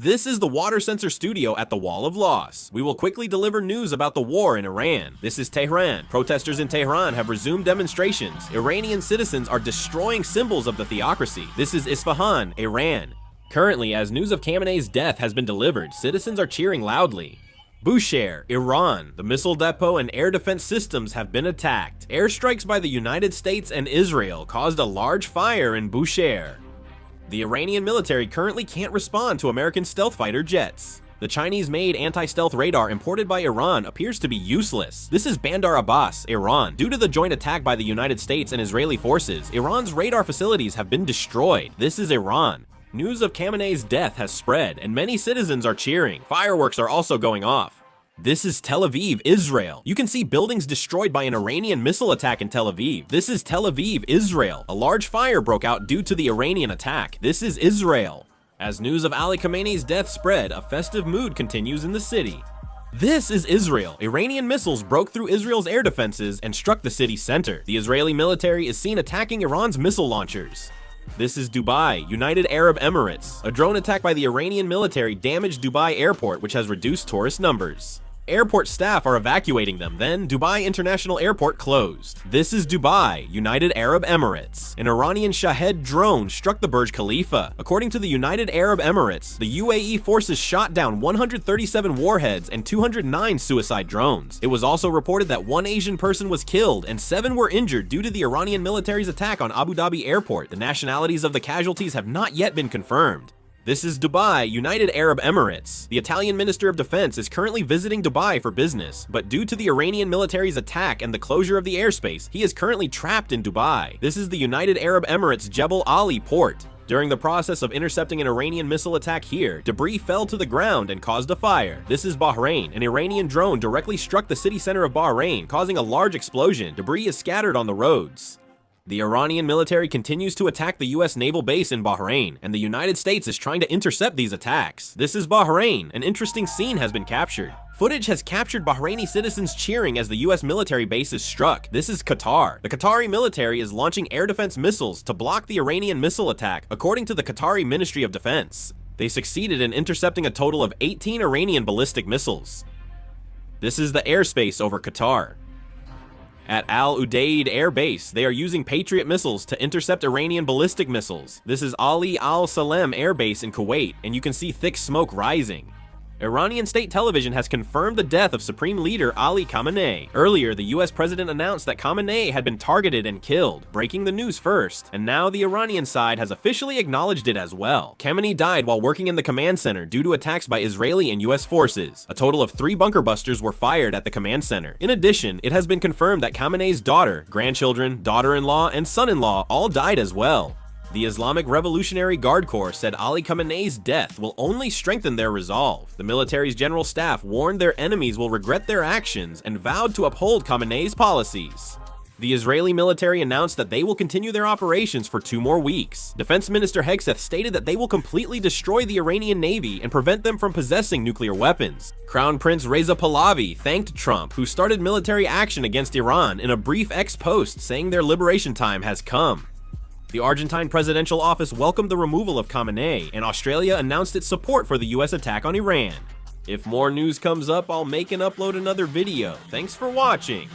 This is the water sensor studio at the Wall of Loss. We will quickly deliver news about the war in Iran. This is Tehran. Protesters in Tehran have resumed demonstrations. Iranian citizens are destroying symbols of the theocracy. This is Isfahan, Iran. Currently, as news of Khamenei's death has been delivered, citizens are cheering loudly. Bushehr, Iran. The missile depot and air defense systems have been attacked. Airstrikes by the United States and Israel caused a large fire in Bushehr. The Iranian military currently can't respond to American stealth fighter jets. The Chinese-made anti-stealth radar imported by Iran appears to be useless. This is Bandar Abbas, Iran. Due to the joint attack by the United States and Israeli forces, Iran's radar facilities have been destroyed. This is Iran. News of Khamenei's death has spread, and many citizens are cheering. Fireworks are also going off. This is Tel Aviv, Israel. You can see buildings destroyed by an Iranian missile attack in Tel Aviv. This is Tel Aviv, Israel. A large fire broke out due to the Iranian attack. This is Israel. As news of Ali Khamenei's death spread, a festive mood continues in the city. This is Israel. Iranian missiles broke through Israel's air defenses and struck the city's center. The Israeli military is seen attacking Iran's missile launchers. This is Dubai, United Arab Emirates. A drone attack by the Iranian military damaged Dubai airport, which has reduced tourist numbers. Airport staff are evacuating them, then Dubai International Airport closed. This is Dubai, United Arab Emirates. An Iranian Shahed drone struck the Burj Khalifa. According to the United Arab Emirates, the UAE forces shot down 137 warheads and 209 suicide drones. It was also reported that one Asian person was killed and 7 were injured due to the Iranian military's attack on Abu Dhabi Airport. The nationalities of the casualties have not yet been confirmed. This is Dubai, United Arab Emirates. The Italian Minister of Defense is currently visiting Dubai for business, but due to the Iranian military's attack and the closure of the airspace, he is currently trapped in Dubai. This is the United Arab Emirates Jebel Ali port. During the process of intercepting an Iranian missile attack here, debris fell to the ground and caused a fire. This is Bahrain. An Iranian drone directly struck the city center of Bahrain, causing a large explosion. Debris is scattered on the roads. The Iranian military continues to attack the US naval base in Bahrain, and the United States is trying to intercept these attacks. This is Bahrain. An interesting scene has been captured. Footage has captured Bahraini citizens cheering as the US military base is struck. This is Qatar. The Qatari military is launching air defense missiles to block the Iranian missile attack, according to the Qatari Ministry of Defense. They succeeded in intercepting a total of 18 Iranian ballistic missiles. This is the airspace over Qatar. At Al Udeid Air Base, they are using Patriot missiles to intercept Iranian ballistic missiles. This is Ali Al Salem Air Base in Kuwait, and you can see thick smoke rising. Iranian state television has confirmed the death of Supreme Leader Ali Khamenei. Earlier, the US president announced that Khamenei had been targeted and killed, breaking the news first, and now the Iranian side has officially acknowledged it as well. Khamenei died while working in the command center due to attacks by Israeli and US forces. A total of 3 bunker busters were fired at the command center. In addition, it has been confirmed that Khamenei's daughter, grandchildren, daughter-in-law, and son-in-law all died as well. The Islamic Revolutionary Guard Corps said Ali Khamenei's death will only strengthen their resolve. The military's general staff warned their enemies will regret their actions and vowed to uphold Khamenei's policies. The Israeli military announced that they will continue their operations for 2 more weeks. Defense Minister Hegseth stated that they will completely destroy the Iranian Navy and prevent them from possessing nuclear weapons. Crown Prince Reza Pahlavi thanked Trump, who started military action against Iran, in a brief ex-post saying their liberation time has come. The Argentine presidential office welcomed the removal of Khamenei, and Australia announced its support for the US attack on Iran. If more news comes up, I'll make and upload another video. Thanks for watching.